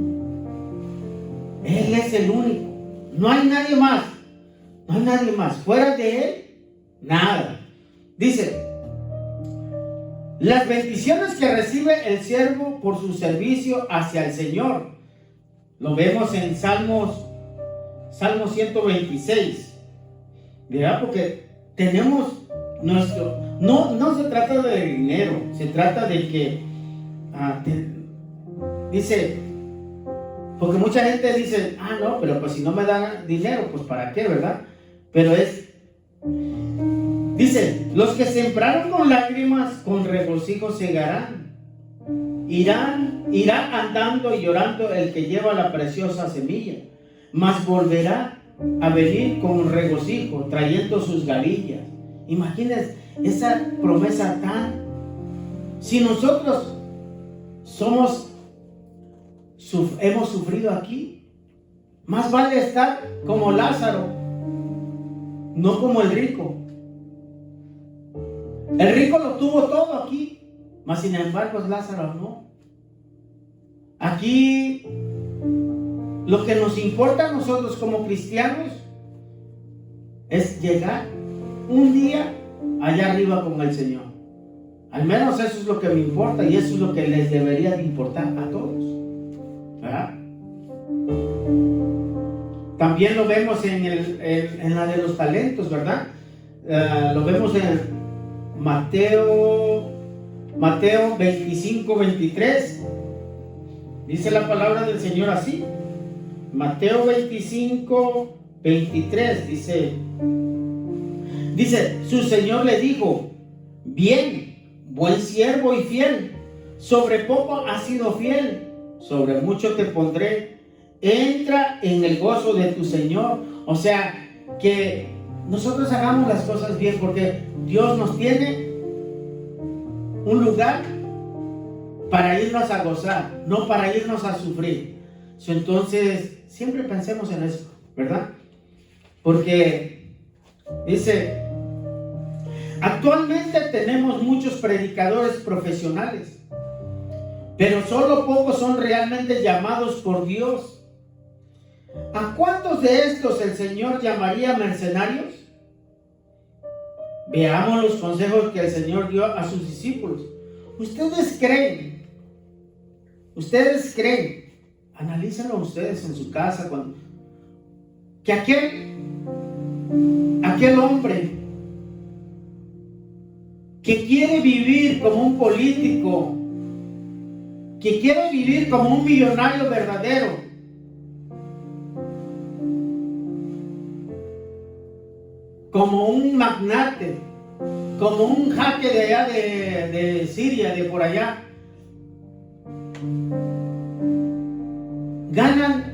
Él es el único. No hay nadie más. No hay nadie más. Fuera de Él, nada. Dice, las bendiciones que recibe el siervo por su servicio hacia el Señor. Lo vemos en Salmo 126. ¿Verdad? Porque tenemos no se trata de dinero, se trata de que dice, porque mucha gente dice, no, pero pues si no me dan dinero, pues para qué, ¿verdad? Pero dice, los que sembraron con lágrimas, con regocijo segarán. Irá andando y llorando el que lleva la preciosa semilla, mas volverá a venir con regocijo, trayendo sus gavillas. Imagínense esa promesa si nosotros hemos sufrido aquí, más vale estar como Lázaro, no como el rico. El rico lo tuvo todo aquí, mas sin embargo Lázaro no. Aquí lo que nos importa a nosotros como cristianos es llegar un día allá arriba con el Señor. Al menos eso es lo que me importa y eso es lo que les debería de importar a todos, ¿verdad? También lo vemos en la de los talentos, ¿verdad? Lo vemos en Mateo 25, 23. Dice la palabra del Señor así. Mateo 25, 23 dice, su Señor le dijo: bien, buen siervo y fiel, sobre poco has sido fiel, sobre mucho te pondré, entra en el gozo de tu Señor. O sea, que nosotros hagamos las cosas bien, porque Dios nos tiene un lugar para irnos a gozar, no para irnos a sufrir. Entonces, siempre pensemos en eso, ¿verdad? Porque dice, actualmente tenemos muchos predicadores profesionales, pero solo pocos son realmente llamados por Dios. ¿A cuántos de estos el Señor llamaría mercenarios? Veamos los consejos que el Señor dio a sus discípulos. ¿Ustedes creen, analícenlo ustedes en su casa, que aquel hombre que quiere vivir como un político, que quiere vivir como un millonario verdadero, como un magnate, como un jaque de allá de Siria, de por allá, ganan,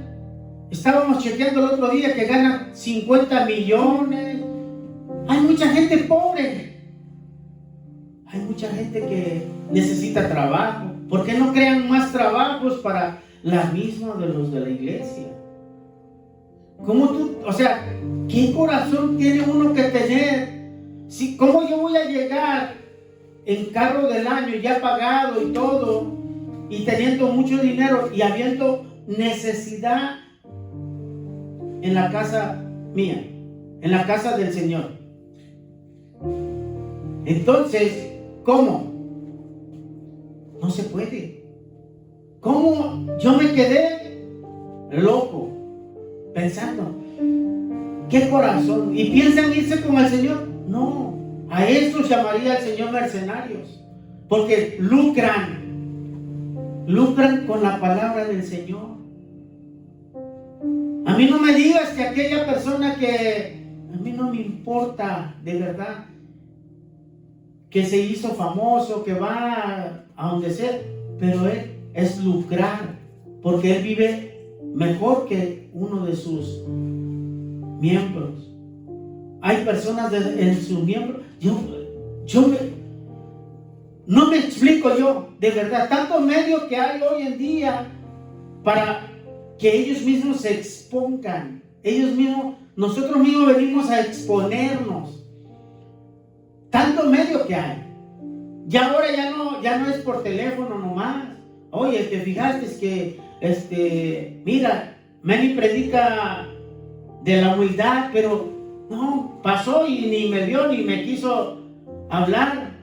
estábamos chequeando el otro día que ganan 50 millones. Hay mucha gente pobre, hay mucha gente que necesita trabajo. ¿Por qué no crean más trabajos para la misma de los de la iglesia? ¿Cómo tú, o sea, qué corazón tiene uno que tener? ¿Cómo yo voy a llegar en carro del año ya pagado y todo, y teniendo mucho dinero y habiendo necesidad en la casa mía, en la casa del Señor? Entonces, ¿cómo? No se puede. ¿Cómo? Yo me quedé loco pensando, ¿qué corazón? ¿Y piensan irse con el Señor? No, a estos llamaría el Señor mercenarios, porque lucran con la palabra del Señor. A mí no me digas que aquella persona que a mí no me importa, de verdad, que se hizo famoso, que va a donde sea, pero él es lucrar, porque él vive mejor que uno de sus miembros. Hay personas en sus miembros, no me explico yo, de verdad, tanto medio que hay hoy en día para que ellos mismos se expongan, nosotros mismos venimos a exponernos, tanto medio que hay. Ya ahora ya no es por teléfono nomás. Oye, te fijaste que mira, Manny predica de la humildad, pero no, pasó y ni me vio ni me quiso hablar.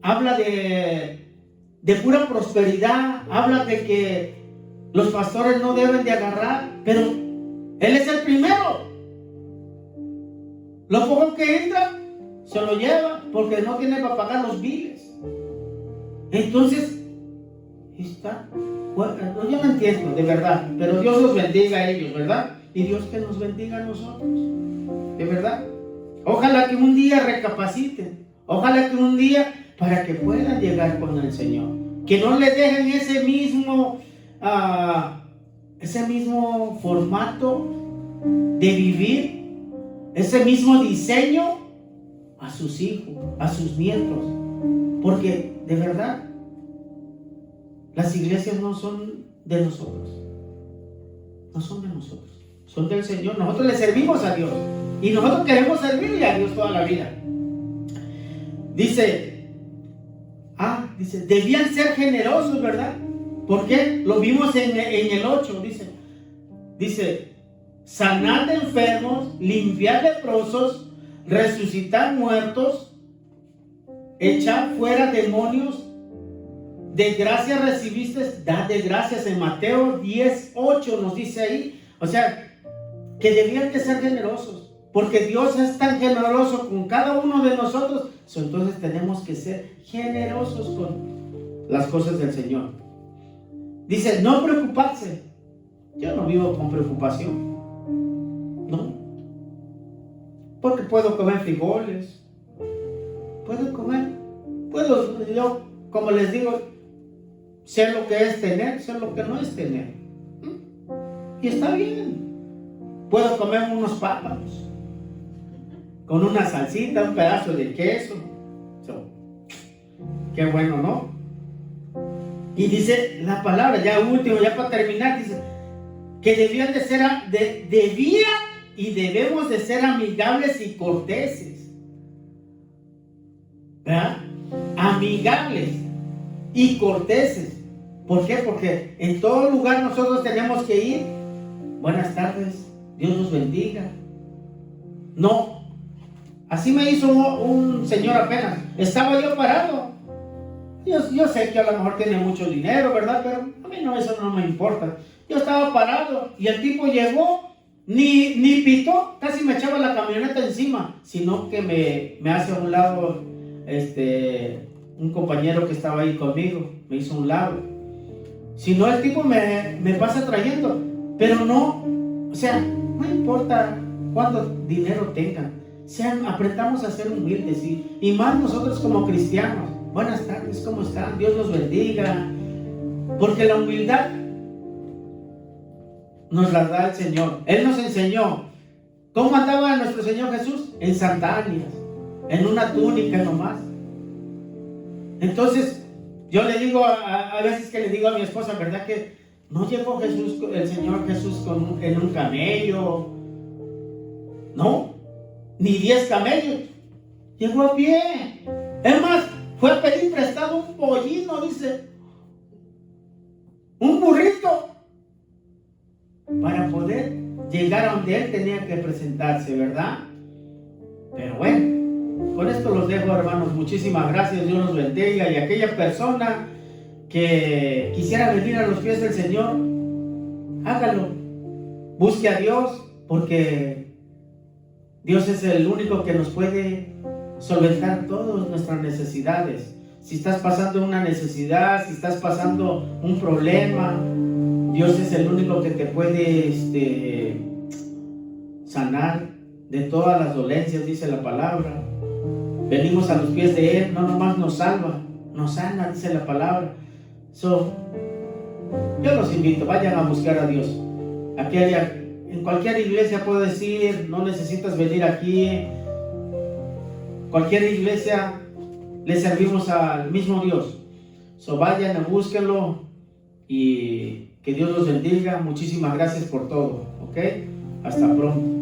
Habla de pura prosperidad, habla de que los pastores no deben de agarrar, pero él es el primero. Lo poco que entra se lo lleva porque no tiene para pagar los biles. Entonces, bueno, yo no entiendo, de verdad, pero Dios los bendiga a ellos, ¿verdad? Y Dios que nos bendiga a nosotros, de verdad. Ojalá que un día recapaciten, ojalá que un día, para que puedan llegar con el Señor, que no le dejen ese mismo formato de vivir, ese mismo diseño a sus hijos, a sus nietos, porque de verdad las iglesias no son de nosotros, son del Señor. Nosotros le servimos a Dios y nosotros queremos servirle a Dios toda la vida. Dice Dice, debían ser generosos, ¿verdad? ¿Por qué? Lo vimos en el 8, dice, sanar de enfermos, limpiar leprosos, resucitar muertos, echar fuera demonios. De gracia recibiste, dad de gracias. En Mateo 10:8 nos dice ahí. O sea, que debían de ser generosos, porque Dios es tan generoso con cada uno de nosotros. Entonces tenemos que ser generosos con las cosas del Señor. Dice, no preocuparse. Yo no vivo con preocupación, no, porque puedo comer frijoles, yo, como les digo, sé lo que es tener, sé lo que no es tener, y está bien. Puedo comer unos pápanos con una salsita, un pedazo de queso, qué bueno, ¿no? Y dice la palabra, ya último, ya para terminar, dice que debían de ser, y debemos de ser amigables y corteses, ¿verdad? Amigables y corteses. ¿Por qué? Porque en todo lugar nosotros tenemos que ir. Buenas tardes, Dios nos bendiga. No, así me hizo un señor apenas. Estaba yo parado. Yo sé que a lo mejor tiene mucho dinero, ¿verdad? Pero a mí no, eso no me importa. Yo estaba parado y el tipo llegó, ni pitó, casi me echaba la camioneta encima, sino que me hace a un lado un compañero que estaba ahí conmigo, me hizo a un lado. Si no, el tipo me pasa trayendo, pero no, o sea, no importa cuánto dinero tengan, aprendamos a ser humildes y más nosotros como cristianos. Buenas tardes, ¿cómo están? Dios los bendiga. Porque la humildad nos la da el Señor. Él nos enseñó. ¿Cómo andaba nuestro Señor Jesús? En sandalias, en una túnica nomás. Entonces, yo le digo a veces que le digo a mi esposa, ¿verdad? Que no llegó Jesús, el Señor Jesús en un camello. No, ni 10 camellos. Llegó a pie. Es más, fue a pedir prestado un pollino, dice, un burrito, para poder llegar a donde él tenía que presentarse, ¿verdad? Pero bueno, con esto los dejo, hermanos. Muchísimas gracias, Dios los bendiga. Y aquella persona que quisiera venir a los pies del Señor, hágalo. Busque a Dios, porque Dios es el único que nos puede solventar todas nuestras necesidades. Si estás pasando una necesidad, si estás pasando un problema, Dios es el único que te puede sanar de todas las dolencias, dice la palabra. Venimos a los pies de Él, no nomás nos salva, nos sana, dice la palabra. Yo los invito, vayan a buscar a Dios. En cualquier iglesia puedo decir, no necesitas venir aquí. Cualquier iglesia le servimos al mismo Dios. Vayan, búsquenlo y que Dios los bendiga. Muchísimas gracias por todo. ¿Ok? Hasta pronto.